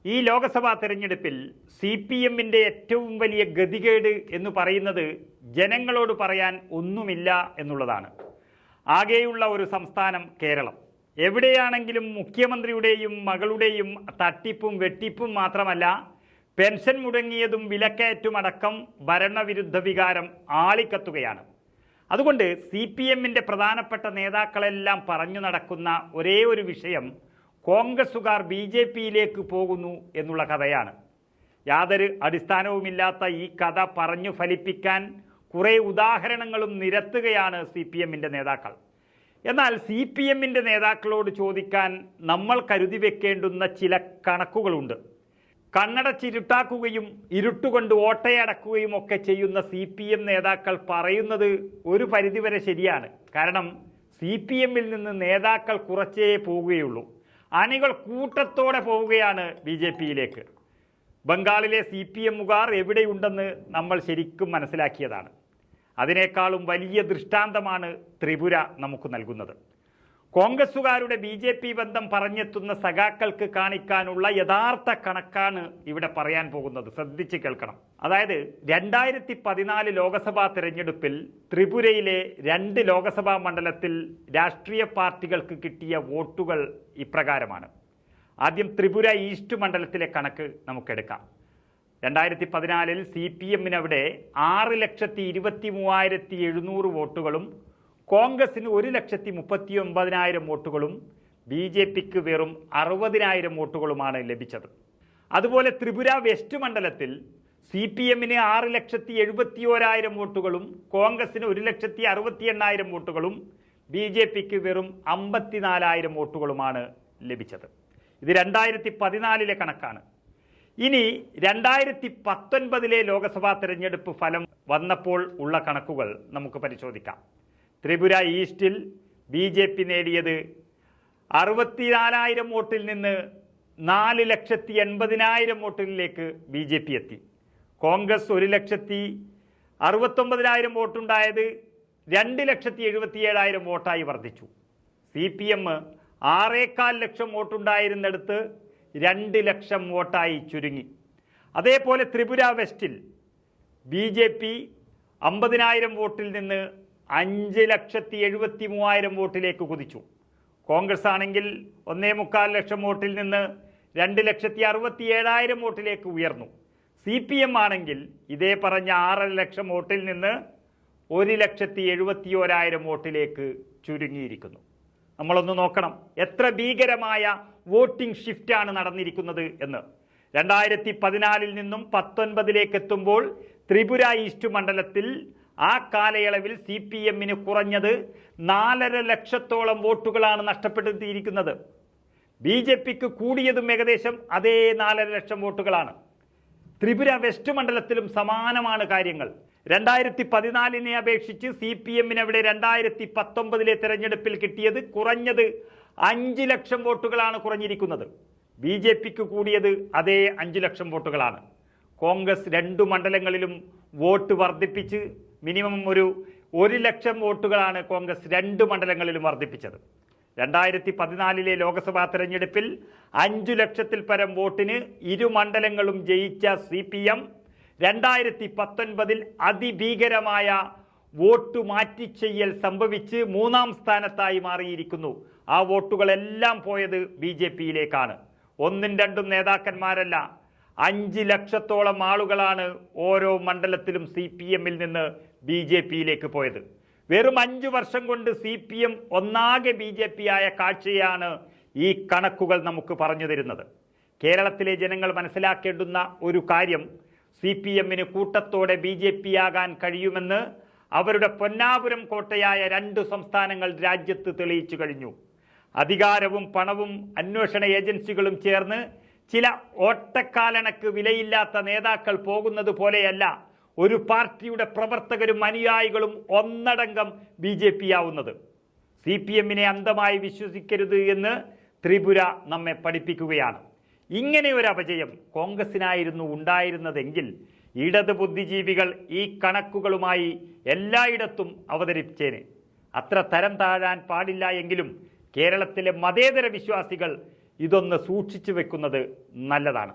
ഈ ലോക്സഭാ തെരഞ്ഞെടുപ്പിൽ CPMന്റെ ഏറ്റവും വലിയ ഗതികേട് എന്ന് പറയുന്നത് ജനങ്ങളോട് പറയാൻ ഒന്നുമില്ല എന്നുള്ളതാണ്. ആകെയുള്ള ഒരു സംസ്ഥാനം കേരളം. എവിടെയാണെങ്കിലും മുഖ്യമന്ത്രിയുടെയും മകളുടെയും തട്ടിപ്പും വെട്ടിപ്പും മാത്രമല്ല, പെൻഷൻ മുടങ്ങിയതും വിലക്കയറ്റുമടക്കം ഭരണവിരുദ്ധ വികാരം ആളിക്കത്തുകയാണ്. അതുകൊണ്ട് CPMന്റെ പ്രധാനപ്പെട്ട നേതാക്കളെല്ലാം പറഞ്ഞു നടക്കുന്ന ഒരേ ഒരു വിഷയം കോൺഗ്രസുകാർ BJPയിലേക്ക് പോകുന്നു എന്നുള്ള കഥയാണ്. യാതൊരു അടിസ്ഥാനവുമില്ലാത്ത ഈ കഥ പറഞ്ഞു ഫലിപ്പിക്കാൻ കുറേ ഉദാഹരണങ്ങളും നിരത്തുകയാണ് CPMന്റെ നേതാക്കൾ. എന്നാൽ CPMന്റെ നേതാക്കളോട് ചോദിക്കാൻ നമ്മൾ കരുതി വെക്കേണ്ടുന്ന ചില കണക്കുകളുണ്ട്. കണ്ണടച്ചിരുട്ടാക്കുകയും ഇരുട്ടുകൊണ്ട് ഓട്ടയടക്കുകയും ഒക്കെ ചെയ്യുന്ന CPM നേതാക്കൾ പറയുന്നത് ഒരു പരിധിവരെ ശരിയാണ്. കാരണം CPMൽ നിന്ന് നേതാക്കൾ കുറച്ചേ പോവുകയുള്ളൂ. അണികൾ കൂട്ടത്തോടെ പോവുകയാണ് BJPയിലേക്ക്. ബംഗാളിലെ CPMകാർ എവിടെയുണ്ടെന്ന് നമ്മൾ ശരിക്കും മനസ്സിലാക്കിയതാണ്. അതിനേക്കാളും വലിയ ദൃഷ്ടാന്തമാണ് ത്രിപുര നമുക്ക് നൽകുന്നത്. കോൺഗ്രസുകാരുടെ BJP ബന്ധം പറഞ്ഞെത്തുന്ന സഖാക്കൾക്ക് കാണിക്കാനുള്ള യഥാർത്ഥ കണക്കാണ് ഇവിടെ പറയാൻ പോകുന്നത്. ശ്രദ്ധിച്ച് കേൾക്കണം. അതായത് 2014 ലോക്സഭാ തെരഞ്ഞെടുപ്പിൽ ത്രിപുരയിലെ 2 ലോക്സഭാ മണ്ഡലത്തിൽ രാഷ്ട്രീയ പാർട്ടികൾക്ക് കിട്ടിയ വോട്ടുകൾ ഇപ്രകാരമാണ്. ആദ്യം ത്രിപുര ഈസ്റ്റ് മണ്ഡലത്തിലെ കണക്ക് നമുക്കെടുക്കാം. 2014 CPMന് അവിടെ 6,23,700 വോട്ടുകളും കോൺഗ്രസിന് 1,39,000 വോട്ടുകളും BJPക്ക് വെറും 60,000 വോട്ടുകളുമാണ് ലഭിച്ചത്. അതുപോലെ ത്രിപുര വെസ്റ്റ് മണ്ഡലത്തിൽ CPMന് 6,71,000 വോട്ടുകളും കോൺഗ്രസിന് 1,68,000 വോട്ടുകളും BJPക്ക് വെറും 54,000 വോട്ടുകളുമാണ് ലഭിച്ചത്. ഇത് 2014 കണക്കാണ്. ഇനി 2019 ലോക്സഭാ തെരഞ്ഞെടുപ്പ് ഫലം വന്നപ്പോൾ ഉള്ള കണക്കുകൾ നമുക്ക് പരിശോധിക്കാം. ത്രിപുര ഈസ്റ്റിൽ BJP നേടിയത് 64,000 വോട്ടിൽ നിന്ന് 4,80,000 വോട്ടിലേക്ക് BJP എത്തി. കോൺഗ്രസ് 1,69,000 വോട്ടുണ്ടായത് 2,77,000 വോട്ടായി വർദ്ധിച്ചു. CPM 6,4 ലക്ഷം വോട്ടുണ്ടായിരുന്നിടത്ത് 2 ലക്ഷം വോട്ടായി ചുരുങ്ങി. അതേപോലെ ത്രിപുര വെസ്റ്റിൽ BJP 50,000 വോട്ടിൽ നിന്ന് 5,73,000 വോട്ടിലേക്ക് കുതിച്ചു. കോൺഗ്രസ് ആണെങ്കിൽ 1,25 ലക്ഷം വോട്ടിൽ നിന്ന് 2,67,000 വോട്ടിലേക്ക് ഉയർന്നു. CPM ആണെങ്കിൽ ഇതേ പറഞ്ഞ 6 ലക്ഷം വോട്ടിൽ നിന്ന് 1,71,000 വോട്ടിലേക്ക് ചുരുങ്ങിയിരിക്കുന്നു. നമ്മളൊന്ന് നോക്കണം എത്ര ഭീകരമായ വോട്ടിംഗ് ഷിഫ്റ്റാണ് നടന്നിരിക്കുന്നത് എന്ന്. 2014 നിന്നും 2019 എത്തുമ്പോൾ ത്രിപുര ഈസ്റ്റ് മണ്ഡലത്തിൽ ആ കാലയളവിൽ CPMന് കുറഞ്ഞത് 4.5 ലക്ഷത്തോളം വോട്ടുകളാണ് നഷ്ടപ്പെടുത്തിയിരിക്കുന്നത്. BJPക്ക് കൂടിയതും ഏകദേശം അതേ 4.5 ലക്ഷം വോട്ടുകളാണ്. ത്രിപുര വെസ്റ്റ് മണ്ഡലത്തിലും സമാനമാണ് കാര്യങ്ങൾ. 2014 അപേക്ഷിച്ച് CPMന് അവിടെ 2019 തെരഞ്ഞെടുപ്പിൽ കിട്ടിയത് കുറഞ്ഞത് 5 ലക്ഷം വോട്ടുകളാണ് കുറഞ്ഞിരിക്കുന്നത്. BJPക്ക് കൂടിയത് അതേ 5 ലക്ഷം വോട്ടുകളാണ്. കോൺഗ്രസ് 2 മണ്ഡലങ്ങളിലും വോട്ട് വർദ്ധിപ്പിച്ച് മിനിമം 1 ലക്ഷം വോട്ടുകളാണ് കോൺഗ്രസ് 2 മണ്ഡലങ്ങളിലും വർദ്ധിപ്പിച്ചത്. 2014 ലോക്സഭാ തെരഞ്ഞെടുപ്പിൽ 5 ലക്ഷത്തിൽ പരം വോട്ടിന് 2 മണ്ഡലങ്ങളും ജയിച്ച CPM 2019 അതിഭീകരമായ വോട്ട് മാറ്റിച്ചെയ്യൽ സംഭവിച്ച് 3ാം സ്ഥാനത്തായി മാറിയിരിക്കുന്നു. ആ വോട്ടുകളെല്ലാം പോയത് BJPയിലേക്കാണ്. 1ഉം 2ഉം നേതാക്കന്മാരല്ല, 5 ലക്ഷത്തോളം ആളുകളാണ് ഓരോ മണ്ഡലത്തിലും CPMൽ നിന്ന് BJPയിലേക്ക് പോയത്. വെറും 5 വർഷം കൊണ്ട് CPM ഒന്നാകെ BJP ആയ കാഴ്ചയാണ് ഈ കണക്കുകൾ നമുക്ക് പറഞ്ഞു തരുന്നത്. കേരളത്തിലെ ജനങ്ങൾ മനസ്സിലാക്കേണ്ടുന്ന ഒരു കാര്യം, CPMന് കൂട്ടത്തോടെ BJP ആകാൻ കഴിയുമെന്ന് അവരുടെ പൊന്നാപുരം കോട്ടയായ 2 സംസ്ഥാനങ്ങൾ രാജ്യത്ത് തെളിയിച്ചു കഴിഞ്ഞു. അധികാരവും പണവും അന്വേഷണ ഏജൻസികളും ചേർന്ന് ചില ഓട്ടക്കാലണക്ക് വിലയില്ലാത്ത നേതാക്കൾ പോകുന്നത് പോലെയല്ല ഒരു പാർട്ടിയുടെ പ്രവർത്തകരും അനുയായികളും ഒന്നടങ്കം BJP ആവുന്നത്. CPMനെ അന്ധമായി വിശ്വസിക്കരുത് എന്ന് ത്രിപുര നമ്മെ പഠിപ്പിക്കുകയാണ്. ഇങ്ങനെ ഒരു അപജയം കോൺഗ്രസിനായിരുന്നു ഉണ്ടായിരുന്നതെങ്കിൽ ഇടത് ബുദ്ധിജീവികൾ ഈ കണക്കുകളുമായി എല്ലായിടത്തും അവതരിപ്പിച്ചേനെ. അത്ര തരം താഴാൻ പാടില്ല എങ്കിലും കേരളത്തിലെ മതേതര വിശ്വാസികൾ ഇതൊന്ന് സൂക്ഷിച്ചു വെക്കുന്നത് നല്ലതാണ്.